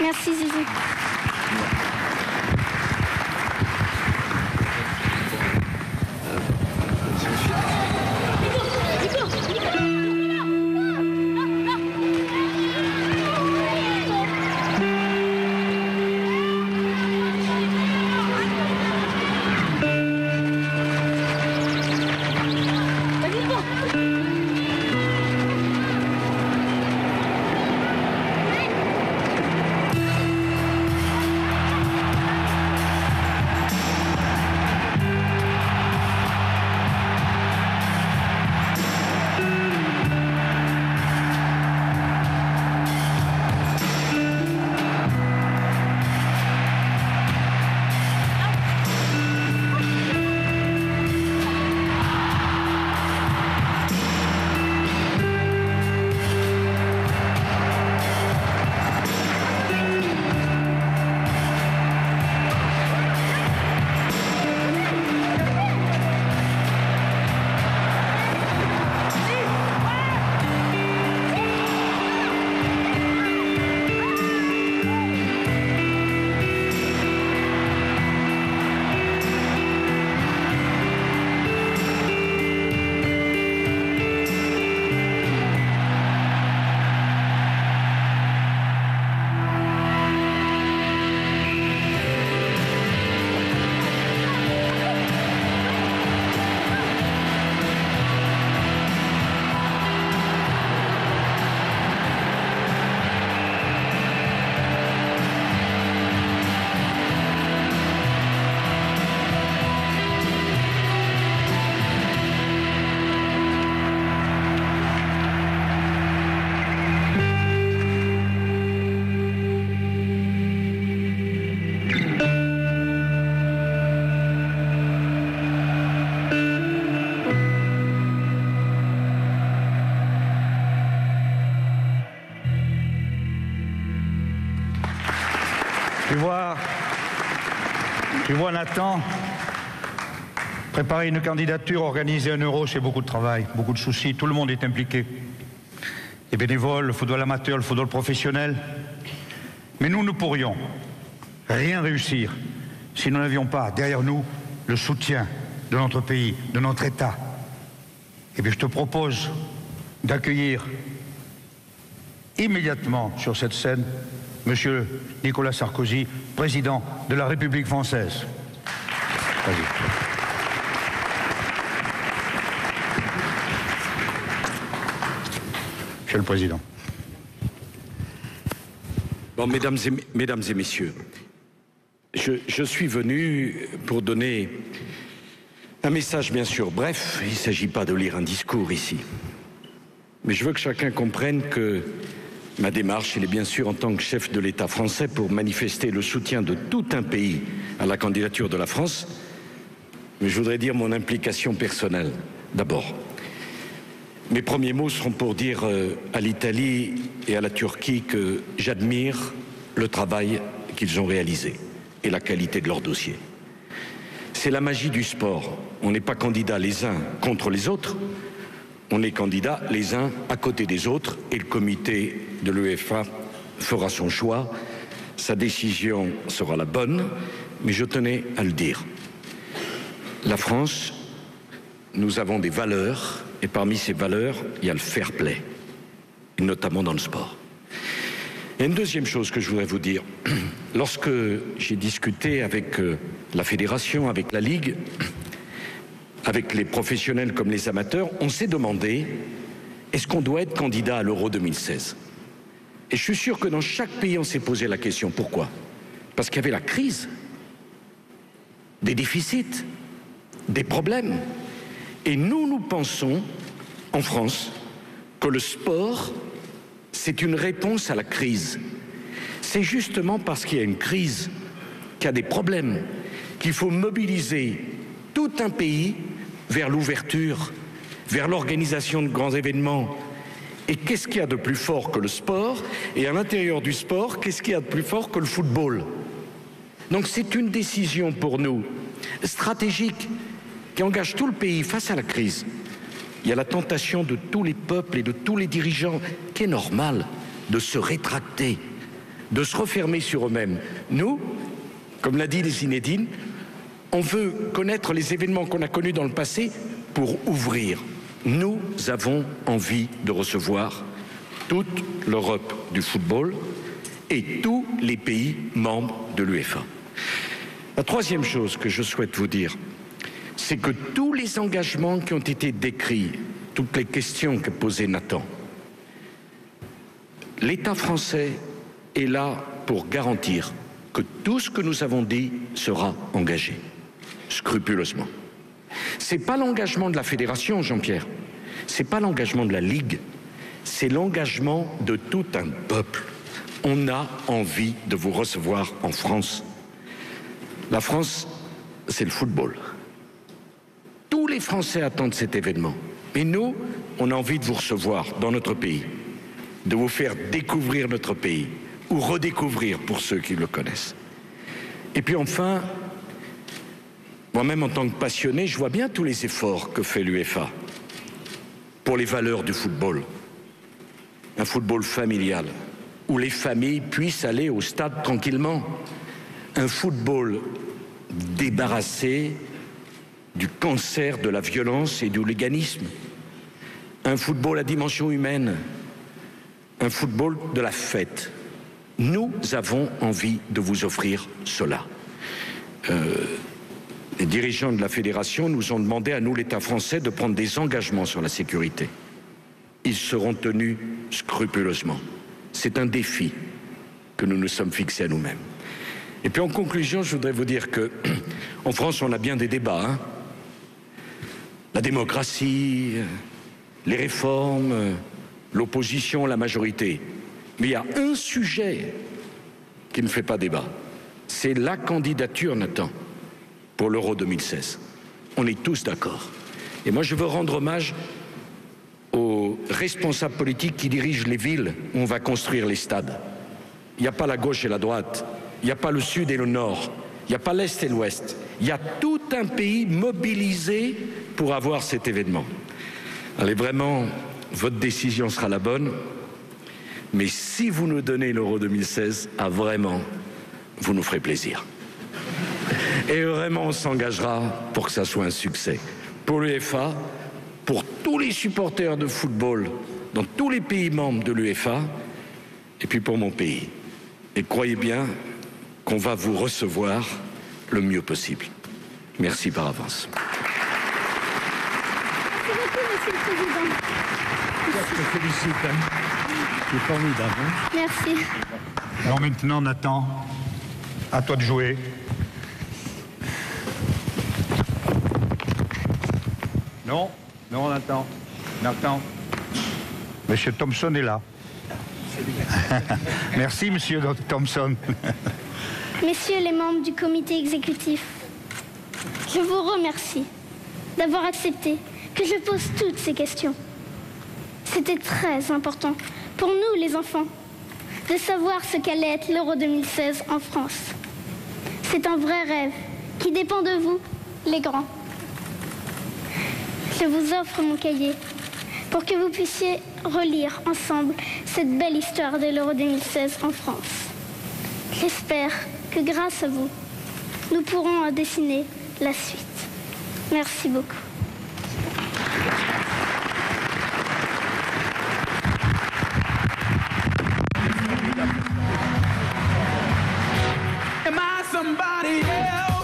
Merci Zizou. Tu vois Nathan, préparer une candidature, organiser un Euro, c'est beaucoup de travail, beaucoup de soucis, tout le monde est impliqué. Les bénévoles, le football amateur, le football professionnel. Mais nous ne pourrions rien réussir si nous n'avions pas derrière nous le soutien de notre pays, de notre État. Et bien je te propose d'accueillir immédiatement sur cette scène Monsieur Nicolas Sarkozy, président de la République française. Vas-y. Monsieur le Président. Bon, mesdames et messieurs, je suis venu pour donner un message bien sûr bref. Il ne s'agit pas de lire un discours ici. Mais je veux que chacun comprenne que ma démarche, elle est bien sûr en tant que chef de l'État français pour manifester le soutien de tout un pays à la candidature de la France. Mais je voudrais dire mon implication personnelle d'abord. Mes premiers mots seront pour dire à l'Italie et à la Turquie que j'admire le travail qu'ils ont réalisé et la qualité de leur dossier. C'est la magie du sport. On n'est pas candidats les uns contre les autres. On est candidats les uns à côté des autres et le comité de l'UEFA fera son choix. Sa décision sera la bonne, mais je tenais à le dire. La France, nous avons des valeurs et parmi ces valeurs, il y a le fair play, et notamment dans le sport. Et une deuxième chose que je voudrais vous dire, lorsque j'ai discuté avec la fédération, avec la Ligue, avec les professionnels comme les amateurs, on s'est demandé, est-ce qu'on doit être candidat à l'Euro 2016 ? Et je suis sûr que dans chaque pays, on s'est posé la question. Pourquoi ? Parce qu'il y avait la crise, des déficits, des problèmes. Et nous pensons, en France, que le sport, c'est une réponse à la crise. C'est justement parce qu'il y a une crise, qu'il y a des problèmes, qu'il faut mobiliser tout un pays vers l'ouverture, vers l'organisation de grands événements. Et qu'est-ce qu'il y a de plus fort que le sport ? Et à l'intérieur du sport, qu'est-ce qu'il y a de plus fort que le football ? Donc c'est une décision pour nous stratégique qui engage tout le pays face à la crise. Il y a la tentation de tous les peuples et de tous les dirigeants, qui est normale, de se rétracter, de se refermer sur eux-mêmes. Nous, comme l'a dit Zinedine, on veut connaître les événements qu'on a connus dans le passé pour ouvrir. Nous avons envie de recevoir toute l'Europe du football et tous les pays membres de l'UEFA. La troisième chose que je souhaite vous dire, c'est que tous les engagements qui ont été décrits, toutes les questions que posait Nathan, l'État français est là pour garantir que tout ce que nous avons dit sera engagé, scrupuleusement. Ce n'est pas l'engagement de la fédération, Jean-Pierre, ce n'est pas l'engagement de la Ligue, c'est l'engagement de tout un peuple. On a envie de vous recevoir en France. La France, c'est le football. Tous les Français attendent cet événement. Et nous, on a envie de vous recevoir dans notre pays, de vous faire découvrir notre pays, ou redécouvrir pour ceux qui le connaissent. Et puis enfin, moi-même en tant que passionné, je vois bien tous les efforts que fait l'UEFA pour les valeurs du football. Un football familial, où les familles puissent aller au stade tranquillement. Un football débarrassé du cancer de la violence et du hooliganisme. Un football à dimension humaine. Un football de la fête. Nous avons envie de vous offrir cela. Les dirigeants de la fédération nous ont demandé à nous, l'État français, de prendre des engagements sur la sécurité. Ils seront tenus scrupuleusement. C'est un défi que nous nous sommes fixés à nous-mêmes. Et puis en conclusion, je voudrais vous dire que en France, on a bien des débats. Hein, la démocratie, les réformes, l'opposition, la majorité. Mais il y a un sujet qui ne fait pas débat. C'est la candidature, Nathan, pour l'Euro 2016. On est tous d'accord. Et moi, je veux rendre hommage aux responsables politiques qui dirigent les villes où on va construire les stades. Il n'y a pas la gauche et la droite. Il n'y a pas le sud et le nord. Il n'y a pas l'est et l'ouest. Il y a tout un pays mobilisé pour avoir cet événement. Allez, vraiment, votre décision sera la bonne. Mais si vous nous donnez l'Euro 2016, vraiment, vous nous ferez plaisir. Et vraiment, on s'engagera pour que ça soit un succès. Pour l'UEFA, pour tous les supporters de football dans tous les pays membres de l'UEFA, et puis pour mon pays. Et croyez bien qu'on va vous recevoir le mieux possible. Merci par avance. Merci beaucoup, Monsieur le Président. Je te félicite. Hein. C'est formidable. Hein. Merci. Alors maintenant, Nathan, à toi de jouer. Non, non, Nathan. Nathan. Monsieur Thompson est là. Merci, Monsieur Thompson. Messieurs les membres du comité exécutif, je vous remercie d'avoir accepté que je pose toutes ces questions. C'était très important pour nous, les enfants, de savoir ce qu'allait être l'Euro 2016 en France. C'est un vrai rêve qui dépend de vous, les grands. Je vous offre mon cahier pour que vous puissiez relire ensemble cette belle histoire de l'Euro 2016 en France. J'espère que grâce à vous, nous pourrons en dessiner la suite. Merci beaucoup. Am I somebody else?